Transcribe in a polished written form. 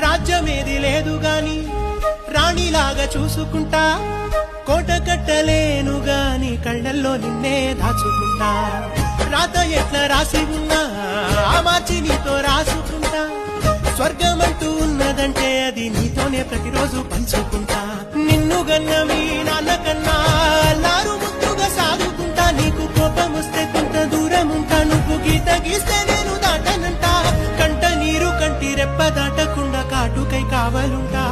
రాజ్యమేది లేదు గాని రాణిలాగా చూసుకుంటా, కోట కట్టలేను గాని కళ్ళల్లో నిన్నే దాచుకుంటా. రాత ఎట్లా రాసి ఉన్నా ఆ మార్చి నీతో రాసుకుంటా. స్వర్గమంటూ ఉన్నదంటే అది నీతోనే ప్రతిరోజు పంచుకుంటా. నిన్ను గన్న మీ నాన్న కన్నా అల్లారు ముద్దుగా సాగుకుంటా. నీకు కోపం వస్తే కొంత దూరం ఉంటా, నువ్వు గీత గీస్తే నేను దాటనంటా. కంట నీరు కంటి రెప్ప దాటకుండా కాటుకై కావాలుంటా.